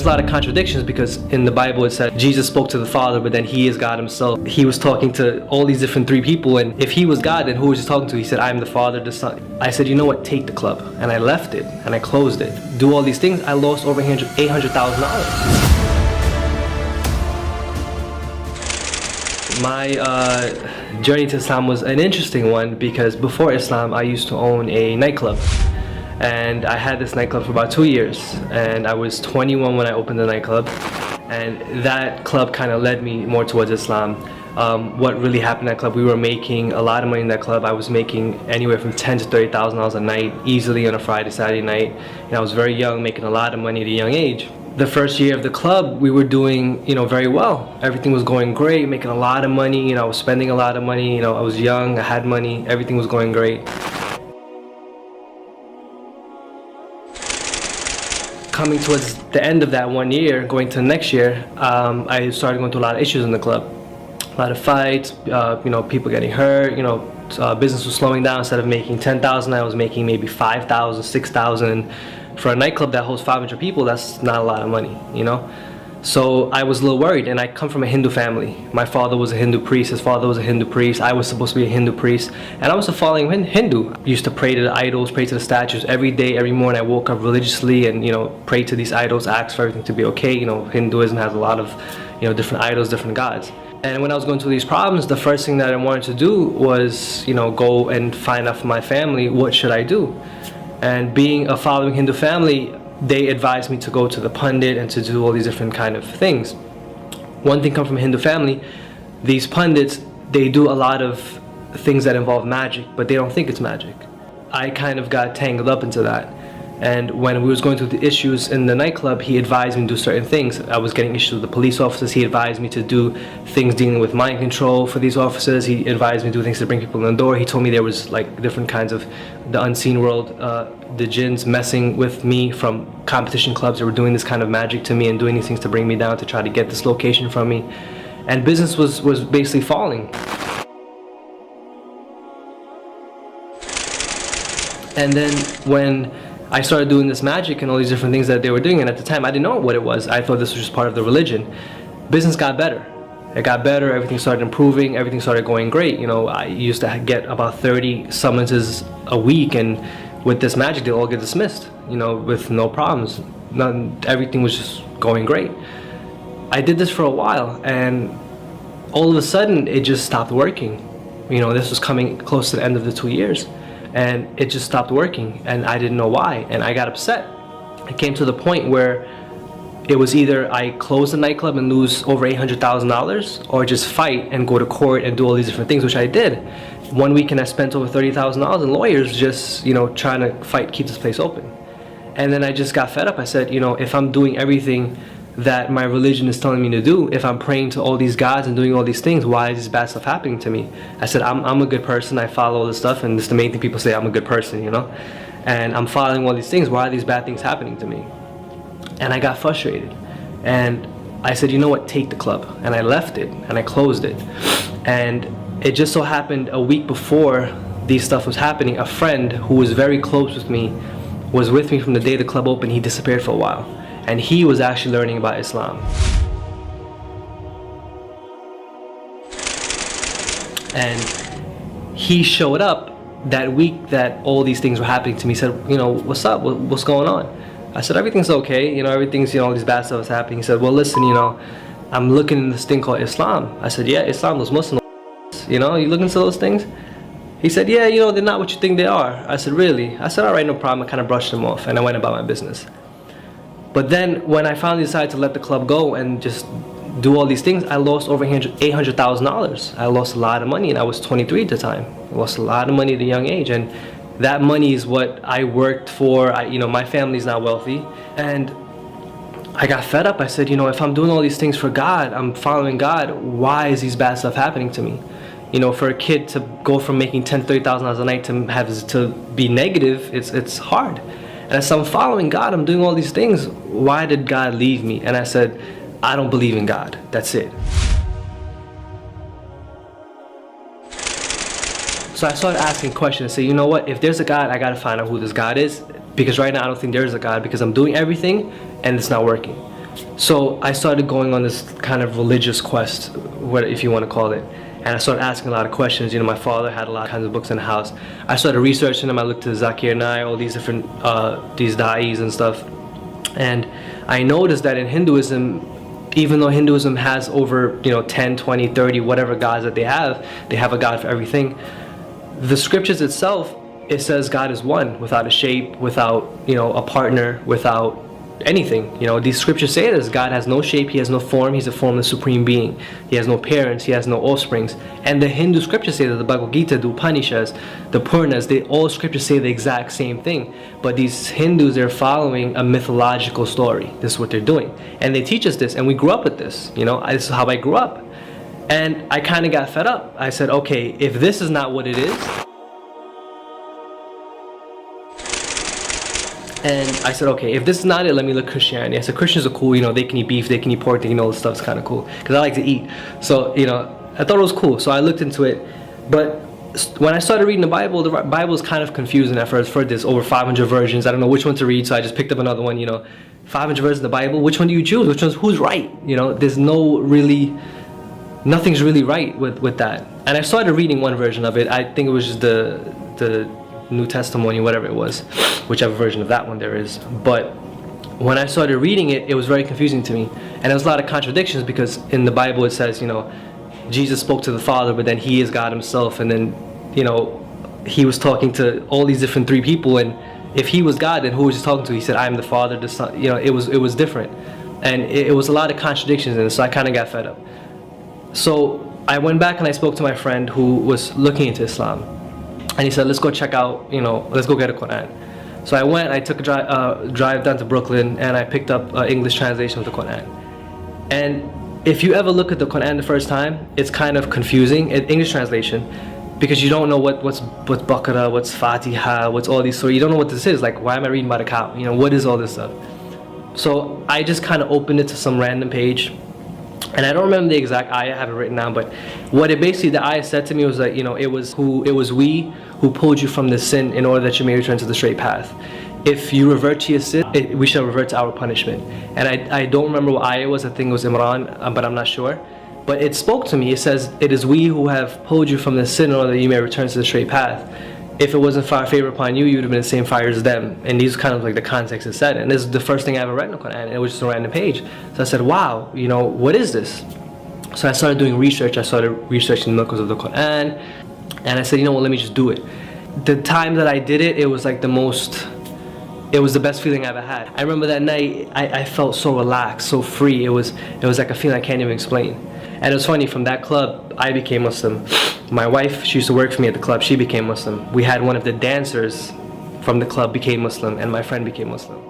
There's a lot of contradictions because in the Bible it said Jesus spoke to the Father, but then he is God himself. He was talking to all these different three people, and if he was God, then who was he talking to? He said, I am the Father, the Son. I said, you know what, take the club. And I left it, and I closed it. Do all these things, I lost over $800,000. My journey to Islam was an interesting one because before Islam, I used to own a nightclub. And I had this nightclub for about 2 years, and I was 21 when I opened the nightclub, and that club kind of led me more towards Islam. What really happened in that club, we were making a lot of money in that club. I was making anywhere from $10,000 to $30,000 a night, easily on a Friday, Saturday night, and I was very young, making a lot of money at a young age. The first year of the club, we were doing, very well. Everything was going great, making a lot of money, I was spending a lot of money, I was young, I had money, everything was going great. Coming towards the end of that 1 year, going to the next year, I started going through a lot of issues in the club. A lot of fights, people getting hurt, business was slowing down. Instead of making 10,000, I was making maybe 5,000, 6,000. For a nightclub that holds 500 people, that's not a lot of money, So I was a little worried, and I come from a Hindu family. My father was a Hindu priest, his father was a Hindu priest, I was supposed to be a Hindu priest, and I was a following Hindu. I used to pray to the idols, pray to the statues every day, every morning. I woke up religiously and, prayed to these idols, asked for everything to be okay. Hinduism has a lot of, different idols, different gods. And when I was going through these problems, the first thing that I wanted to do was, go and find out from my family, what should I do? And being a following Hindu family, they advised me to go to the pundit and to do all these different kind of things. One thing come from a Hindu family, these pundits, they do a lot of things that involve magic, but they don't think it's magic. I kind of got tangled up into that. And when we was going through the issues in the nightclub, he advised me to do certain things. I was getting issues with the police officers. He advised me to do things dealing with mind control for these officers. He advised me to do things to bring people in the door. He told me there was like different kinds of the unseen world, the jinns messing with me from competition clubs. They were doing this kind of magic to me and doing these things to bring me down, to try to get this location from me. And business was basically falling. And then when I started doing this magic and all these different things that they were doing, and at the time I didn't know what it was. I thought this was just part of the religion. Business got better. It got better, everything started improving, everything started going great. I used to get about 30 summonses a week, and with this magic they all get dismissed, with no problems. Everything was just going great. I did this for a while, and all of a sudden it just stopped working. This was coming close to the end of the 2 years. And it just stopped working, and I didn't know why, and I got upset. It came to the point where it was either I close the nightclub and lose over $800,000, or just fight and go to court and do all these different things, which I did. One weekend I spent over $30,000 in lawyers just, trying to fight, keep this place open. And then I just got fed up. I said, if I'm doing everything that my religion is telling me to do, if I'm praying to all these gods and doing all these things, why is this bad stuff happening to me? I said, I'm a good person, I follow all this stuff, and this is the main thing people say, I'm a good person, and I'm following all these things, why are these bad things happening to me? And I got frustrated, and I said, you know what, take the club. And I left it, and I closed it. And it just so happened a week before these stuff was happening, a friend who was very close with me was with me from the day the club opened. He disappeared for a while. And he was actually learning about Islam. And he showed up that week that all these things were happening to me. He said, what's up? What's going on? I said, everything's okay. Everything's, all these bad stuff is happening. He said, well, listen, I'm looking in this thing called Islam. I said, yeah, Islam, those Muslims, you looking into those things? He said, yeah, they're not what you think they are. I said, really? I said, all right, no problem. I kind of brushed them off, and I went about my business. But then when I finally decided to let the club go and just do all these things, I lost over $800,000. I lost a lot of money, and I was 23 at the time. I lost a lot of money at a young age, and that money is what I worked for. My family's not wealthy, and I got fed up. I said, if I'm doing all these things for God, I'm following God, why is these bad stuff happening to me? For a kid to go from making $10,000, $30,000 a night to be negative, it's hard. And I said, I'm following God, I'm doing all these things. Why did God leave me? And I said, I don't believe in God. That's it. So I started asking questions. I said, you know what? If there's a God, I got to find out who this God is. Because right now I don't think there is a God, because I'm doing everything and it's not working. So I started going on this kind of religious quest, what if you want to call it. And I started asking a lot of questions. My father had a lot of kinds of books in the house. I started researching them. I looked at Akhirnya, all these different these da'is and stuff. And I noticed that in Hinduism, even though Hinduism has over 10, 20, 30, whatever gods that they have a god for everything. The scriptures itself, it says God is one, without a shape, without a partner, without anything. These scriptures say this: God has no shape, he has no form, he's a formless supreme being, he has no parents, he has no offsprings. And the Hindu scriptures say that, the Bhagavad Gita, the Upanishads, the Puranas, all scriptures say the exact same thing. But these Hindus, they're following a mythological story. This is what they're doing, and they teach us this, and we grew up with this. This is how I grew up. And I kind of got fed up. I said, okay, if this is not what it is. And I said, okay, if this is not it, let me look at Christianity. I said, Christians are cool, they can eat beef, they can eat pork, they can eat all this stuff's kind of cool. Because I like to eat. So, I thought it was cool. So I looked into it. But when I started reading the Bible is kind of confusing at first. There's over 500 versions. I don't know which one to read, so I just picked up another one, 500 versions of the Bible. Which one do you choose? Who's right? There's nothing's really right with that. And I started reading one version of it. I think it was just the New Testimony, whatever it was, whichever version of that one there is. But when I started reading it, it was very confusing to me, and there was a lot of contradictions, because in the Bible it says, Jesus spoke to the Father, but then he is God himself, and then he was talking to all these different three people, and if he was God, then who was he talking to? He said, I am the Father, the Son. It was different, and it was a lot of contradictions in it. So I kind of got fed up. So I went back and I spoke to my friend who was looking into Islam. And he said, let's go check out, let's go get a Quran. So I went, I took a drive down to Brooklyn, and I picked up an English translation of the Quran. And if you ever look at the Quran the first time, it's kind of confusing, English translation, because you don't know what's Baqarah, what's Fatiha, what's all these, so you don't know what this is. Like, why am I reading about a cow? What is all this stuff? So I just kind of opened it to some random page. And I don't remember the exact ayah, I have it written down, but what it basically, the ayah said to me was that, it was we who pulled you from the sin in order that you may return to the straight path. If you revert to your sin, we shall revert to our punishment. And I don't remember what ayah it was. I think it was Imran, but I'm not sure. But it spoke to me. It says, it is we who have pulled you from the sin in order that you may return to the straight path. If it wasn't for our favor upon you, you would have been in the same fire as them. And these kind of like the context it said. And this is the first thing I ever read in the Quran. And it was just a random page. So I said, wow, what is this? So I started doing research. I started researching the miracles of the Quran. And I said, let me just do it. The time that I did it, it was like it was the best feeling I ever had. I remember that night, I felt so relaxed, so free. It was like a feeling I can't even explain. And it was funny, from that club, I became Muslim. My wife, she used to work for me at the club, she became Muslim. We had one of the dancers from the club became Muslim, and my friend became Muslim.